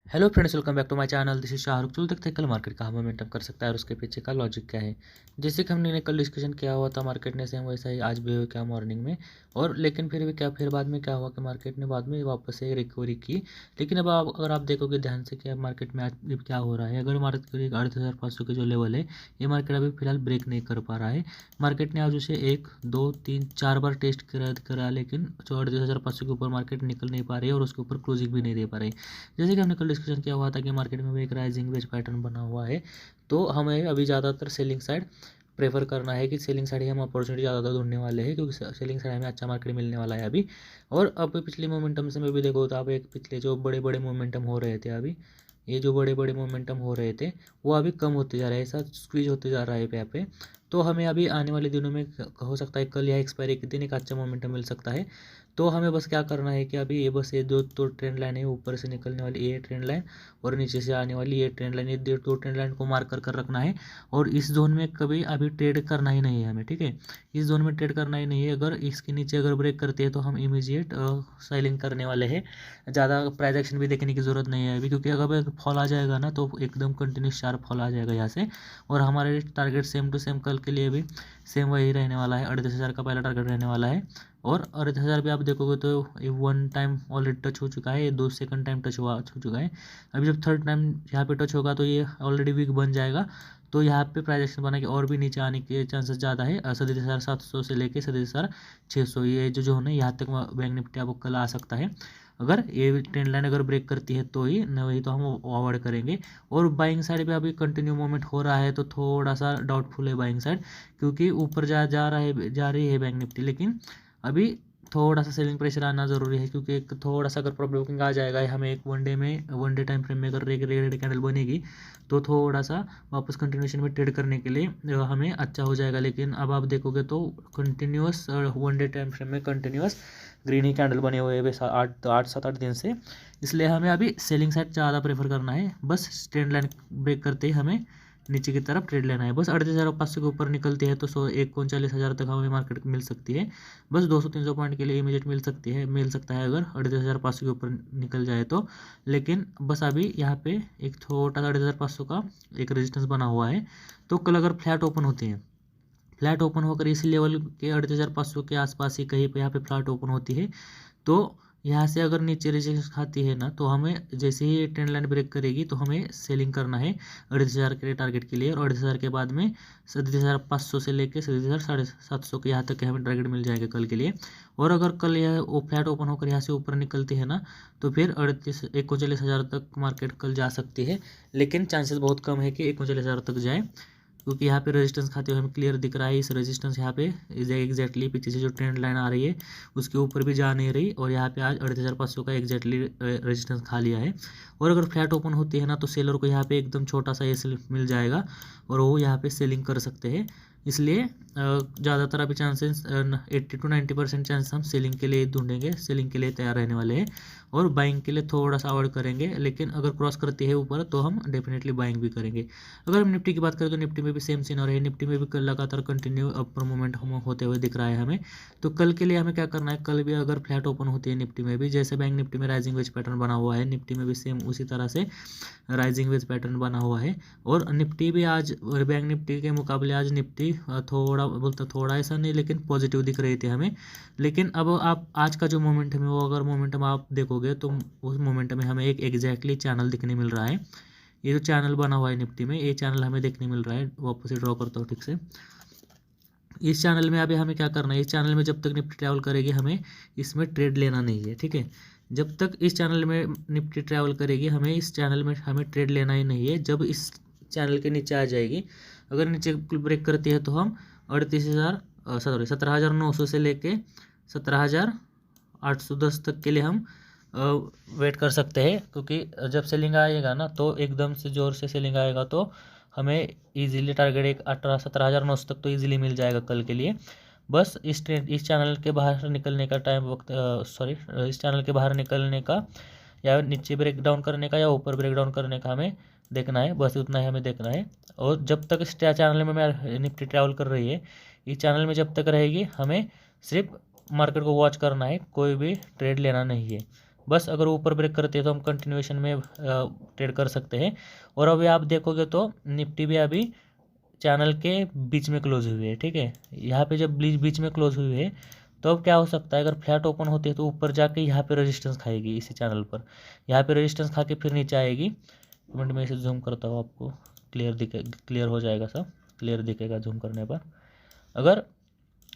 Hello friends, welcome back to my channel. This is Shahrukh. चलो देखते हैं कल मार्केट कहाँ मोमेंटम कर सकता है और उसके पीछे का लॉजिक क्या है। जैसे कि हमने कल डिस्कशन किया हुआ था, मार्केट ने सेम वैसा ही आज भी हुआ क्या मॉर्निंग में। और लेकिन फिर भी क्या फिर बाद में क्या हुआ कि मार्केट ने बाद में वापस से रिकवरी की। लेकिन अब अगर आप देखोगे ध्यान से कि मार्केट में आज अब क्या हो रहा है, अगर मार्केट 38,500 के जो लेवल है, ये मार्केट अभी फिलहाल ब्रेक नहीं कर पा रहा है। मार्केट ने आज उसे 1 2 3 4 बार टेस्ट करा लेकिन 38,500 के ऊपर मार्केट निकल नहीं पा रही है और उसके ऊपर क्लोजिंग भी नहीं दे पा रही। जैसे कि हमने कल डिस्कशन किया हुआ था कि मार्केट में भी एक राइजिंग वेज पैटर्न बना हुआ है, तो हमें अभी ज़्यादातर सेलिंग साइड प्रेफर करना है कि सेलिंग साइड ही हम अपॉर्चुनिटी ज़्यादातर ढूंढने वाले हैं, क्योंकि सेलिंग साइड हमें अच्छा मार्केट मिलने वाला है अभी। और अब पिछले मोमेंटम से मैं भी देखो तो अब एक पिछले जो बड़े बड़े मोमेंटम हो रहे थे, अभी ये जो बड़े बड़े मोमेंटम हो रहे थे वो अभी कम होते जा रहे हैं, ऐसा स्क्वीज होते जा रहा है यहाँ पे। तो हमें अभी आने वाले दिनों में हो सकता है कल या एक्सपायरी के दिन एक अच्छा मोमेंटम मिल सकता है। तो हमें बस क्या करना है कि अभी ये बस ये जो तो ट्रेंड लाइन है, ऊपर से निकलने वाली ये ट्रेंड लाइन और नीचे से आने वाली ये ट्रेंड लाइन, ये दो ट्रेंड लाइन को मार्क कर रखना है। और इस जोन में कभी अभी ट्रेड करना ही नहीं है हमें, ठीक है। इस जोन में ट्रेड करना ही नहीं है। अगर इसके नीचे अगर ब्रेक करते हैं तो हम इमीडिएट सेलिंग करने वाले हैं। ज़्यादा प्राइस एक्शन भी देखने की ज़रूरत नहीं है अभी, क्योंकि अगर फॉल आ जाएगा ना तो एकदम कंटिन्यूस शार्प फॉल आ जाएगा यहाँ से। और हमारे टारगेट सेम टू सेम कल के लिए भी सेम वही रहने वाला है, 38,000 का पहला टारगेट रहने वाला है। और 38,000 पे आप देखोगे तो ये 1 टाइम ऑलरेडी टच हो चुका है, ये 2 सेकंड टाइम टच हो चुका है। अभी जब थर्ड टाइम यहाँ पे टच होगा तो ये ऑलरेडी वीक बन जाएगा। तो यहाँ पे प्राइस एक्शन बना के और भी नीचे आने के चांसेस ज़्यादा है। 37,700 से लेके 37,600 ये जो जोन है, यहाँ तक बैंक निफ्टी आपको कल आ सकता है। अगर ये ट्रेंड लाइन अगर ब्रेक करती है तो ही, नहीं तो हम अवॉइड करेंगे। और बाइंग साइड पे अभी कंटिन्यू मूवमेंट हो रहा है, तो थोड़ा सा डाउटफुल है बाइंग साइड, क्योंकि ऊपर जा रही है बैंक निफ्टी, लेकिन अभी थोड़ा सा सेलिंग प्रेशर आना ज़रूरी है। क्योंकि एक थोड़ा सा अगर प्रॉफिट बुकिंग आ जाएगा हमें एक वन डे टाइम फ्रेम में अगर रेड कैंडल बनेगी तो थोड़ा सा वापस कंटिन्यूशन में ट्रेड करने के लिए हमें अच्छा हो जाएगा। लेकिन अब आप देखोगे तो continuous one day time frame में कंटिन्यूस ग्रीन ही कैंडल बने हुए हैं 7-8 दिन से। इसलिए हमें अभी सेलिंग साइड ज़्यादा प्रेफर करना है। बस ट्रेंड लाइन ब्रेक करते ही हमें नीचे की तरफ ट्रेड लेना है। बस 38,500 के ऊपर निकलती है तो 1,39,000 तक हमें मार्केट मिल सकती है। बस 200-300 पॉइंट के लिए इमीडिएट मिल सकता है अगर 38,500 के ऊपर निकल जाए तो। लेकिन बस अभी यहाँ पे एक छोटा सा 38,500 का एक रेजिस्टेंस बना हुआ है। तो कल अगर फ्लैट ओपन होते हैं, फ्लैट ओपन होकर इसी लेवल के 38,500 के आसपास ही कहीं पे यहाँ पे फ्लैट ओपन होती है, तो यहाँ से अगर नीचे रेजिस्टेंस खाती है ना, तो हमें जैसे ही ट्रेंड लाइन ब्रेक करेगी तो हमें सेलिंग करना है 38,000 के टारगेट के लिए। और 38,000 के बाद में 37,500 से लेकर 37,700 के यहाँ तक के हमें टारगेट मिल जाएगा कल के लिए। और अगर कल यह फ्लैट ओपन होकर यहाँ से ऊपर निकलती है ना, तो फिर 39,000 तक मार्केट कल जा सकती है। लेकिन चांसेस बहुत कम है कि 39,000 तक जाए, क्योंकि यहाँ पे रेजिस्टेंस खाते हुए हमें क्लियर दिख रहा है। इस रेजिस्टेंस यहाँ पे एग्जैक्टली पीछे से जो ट्रेंड लाइन आ रही है उसके ऊपर भी जा नहीं रही, और यहाँ पे आज 38,500 का एग्जैक्टली रेजिस्टेंस खा लिया है। और अगर फ्लैट ओपन होती है ना, तो सेलर को यहाँ पे एकदम छोटा सा एस मिल जाएगा और वो यहाँ पे सेलिंग कर सकते हैं। इसलिए ज़्यादातर अभी चांसेस 80-90% चांस हम सेलिंग के लिए ढूंढेंगे, सेलिंग के लिए तैयार रहने वाले हैं। और बाइंग के लिए थोड़ा सा अवॉइड करेंगे, लेकिन अगर क्रॉस करती है ऊपर तो हम डेफिनेटली बाइंग भी करेंगे। अगर हम निफ्टी की बात करें तो निफ्टी में भी सेम सीन हो रहा है। निफ्टी में भी कल लगातार कंटिन्यू अपर मूवमेंट होते हुए दिख रहा है हमें। तो कल के लिए हमें क्या करना है, कल भी अगर फ्लैट ओपन होती है निफ्टी में भी, जैसे बैंक निफ्टी में राइजिंग वेज पैटर्न बना हुआ है, निफ्टी में भी सेम उसी तरह से राइजिंग वेज पैटर्न बना हुआ है। और निफ्टी भी आज बैंक निफ्टी के मुकाबले आज निफ्टी थोड़ा ऐसा नहीं, लेकिन पॉजिटिव दिख रही थी हमें। लेकिन अब आप आज का जो मोमेंटम है वो अगर मोमेंटम आप देखोगे तो उस मोमेंटम में हमें एक एग्जैक्टली चैनल दिखने मिल रहा है। ये जो चैनल बना हुआ है निफ्टी में, ये चैनल हमें देखने मिल रहा है। वापस से ड्रॉ करता हूँ ठीक से। इस चैनल में अभी हमें क्या करना है, इस चैनल में जब तक निफ्टी ट्रैवल करेगी हमें इसमें ट्रेड लेना नहीं है, ठीक है। जब तक इस चैनल में निफ्टी ट्रैवल करेगी हमें इस चैनल में हमें ट्रेड लेना ही नहीं है। जब इस चैनल के नीचे आ जाएगी, अगर नीचे ब्रेक करती है तो हम 17,900 से लेके 17,810 तक के लिए हम वेट कर सकते हैं। क्योंकि जब सेलिंग आएगा ना तो एकदम से ज़ोर से सेलिंग आएगा तो हमें इजीली टारगेट एक 17,900 तक तो इजीली मिल जाएगा कल के लिए। बस इस चैनल के बाहर निकलने का इस चैनल के बाहर निकलने का या नीचे ब्रेक डाउन करने का या ऊपर ब्रेक डाउन करने का हमें देखना है, बस उतना ही हमें देखना है। और जब तक इस चैनल में निफ्टी ट्रैवल कर रही है, इस चैनल में जब तक रहेगी हमें सिर्फ मार्केट को वॉच करना है, कोई भी ट्रेड लेना नहीं है। बस अगर ऊपर ब्रेक करते हैं तो हम कंटिन्यूएशन में ट्रेड कर सकते हैं। और अभी आप देखोगे तो निफ्टी भी अभी चैनल के बीच में क्लोज हुई है, ठीक है। यहाँ पे जब बीच में क्लोज हुई है तो अब क्या हो सकता है, अगर फ्लैट ओपन होती है तो ऊपर जाके यहाँ पे रेजिस्टेंस खाएगी इसी चैनल पर, यहाँ पे रेजिस्टेंस खा के फिर नीचे आएगी। मिनट में इसे जूम करता हूँ, आपको क्लियर हो जाएगा, सब क्लियर दिखेगा जूम करने पर। अगर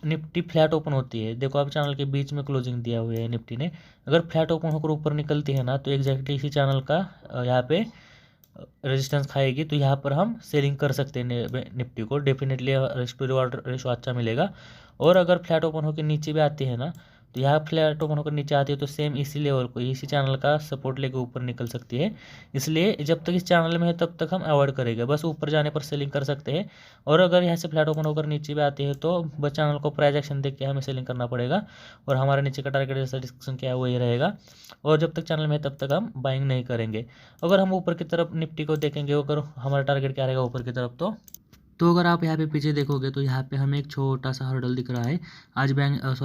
निफ्टी फ्लैट ओपन होती है, देखो आप चैनल के बीच में क्लोजिंग दिया हुआ है निफ्टी ने, अगर फ्लैट ओपन होकर ऊपर निकलती है ना तो एग्जैक्टली इसी चैनल का यहाँ पे रेजिस्टेंस खाएगी, तो यहाँ पर हम सेलिंग कर सकते हैं निफ्टी को, definitely risk to reward ratio अच्छा मिलेगा। और अगर फ्लैट ओपन होकर नीचे भी आती है ना, तो यहाँ फ्लैट ओपन होकर नीचे आती है तो सेम इसी लेवल को, इसी चैनल का सपोर्ट लेके ऊपर निकल सकती है। इसलिए जब तक इस चैनल में है तब तक हम अवॉइड करेंगे, बस ऊपर जाने पर सेलिंग कर सकते हैं। और अगर यहाँ से फ्लैट ओपन होकर नीचे भी आती है तो बस चैनल को प्राइस एक्शन देख के हमें सेलिंग करना पड़ेगा, और हमारे नीचे का टारगेट जैसा डिस्कशन किया है वही रहेगा। और जब तक चैनल में है तब तक हम बाइंग नहीं करेंगे। अगर हम ऊपर की तरफ निफ्टी को देखेंगे, अगर हमारा टारगेट क्या रहेगा ऊपर की तरफ, तो अगर आप यहाँ पे पीछे देखोगे तो यहाँ पे हमें एक छोटा सा हर्डल दिख रहा है। आज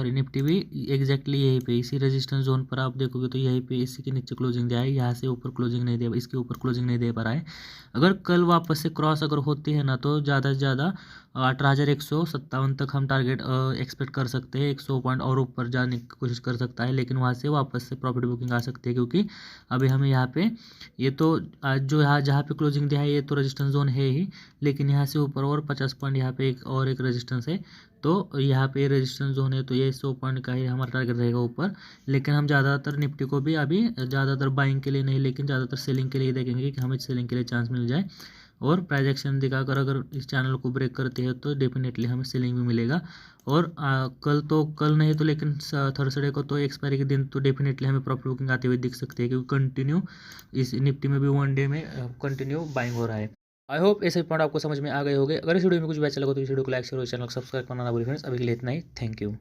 निफ्टी भी एग्जैक्टली यहीं पे इसी रेजिस्टेंस जोन पर आप देखोगे तो यहीं पे इसी के नीचे क्लोजिंग दिया है, यहाँ से ऊपर क्लोजिंग नहीं दे, इसके ऊपर क्लोजिंग नहीं दे पा रहा है। अगर कल वापस से क्रॉस अगर होती है ना तो ज़्यादा से ज़्यादा 18,157 तक हम टारगेट एक्सपेक्ट कर सकते हैं। 100 पॉइंट और ऊपर जाने की कोशिश कर सकता है, लेकिन वहाँ से वापस से प्रॉफिट बुकिंग आ सकती है, क्योंकि अभी हमें यहाँ पे ये तो आज जो यहाँ जहाँ पे क्लोजिंग दिया है ये तो रेजिस्टेंस जोन है ही, लेकिन यहाँ से ऊपर और 50 पॉइंट यहाँ पे एक रेजिस्टेंस है, तो यहाँ पे रेजिस्टेंस जोन है, तो ये 100 पॉइंट का ही हमारा टारगेट रहेगा ऊपर। लेकिन हम ज़्यादातर निफ्टी को भी अभी ज़्यादातर बाइंग के लिए नहीं, लेकिन ज़्यादातर सेलिंग के लिए देखेंगे कि हमें सेलिंग के लिए चांस मिल जाए। और प्राइस एक्शन दिखाकर अगर इस चैनल को ब्रेक करती है तो डेफिनेटली हमें सेलिंग भी मिलेगा। और कल नहीं तो लेकिन थर्सडे को तो एक्सपायरी के दिन तो डेफिनेटली हमें प्रॉफिट बुकिंग आते हुए दिख सकती है, क्योंकि कंटिन्यू इस निफ्टी में भी 1 डे में कंटिन्यू बाइंग हो रहा है। आई होप ऐसे पॉइंट आपको समझ में आ गए होंगे। अगर इस वीडियो में कुछ भी अच्छा लगा तो इस वीडियो को लाइक शेयर और चैनल को सब्सक्राइब करना ना भूलिए फ्रेंड्स। अभी के लिए इतना ही, थैंक यू।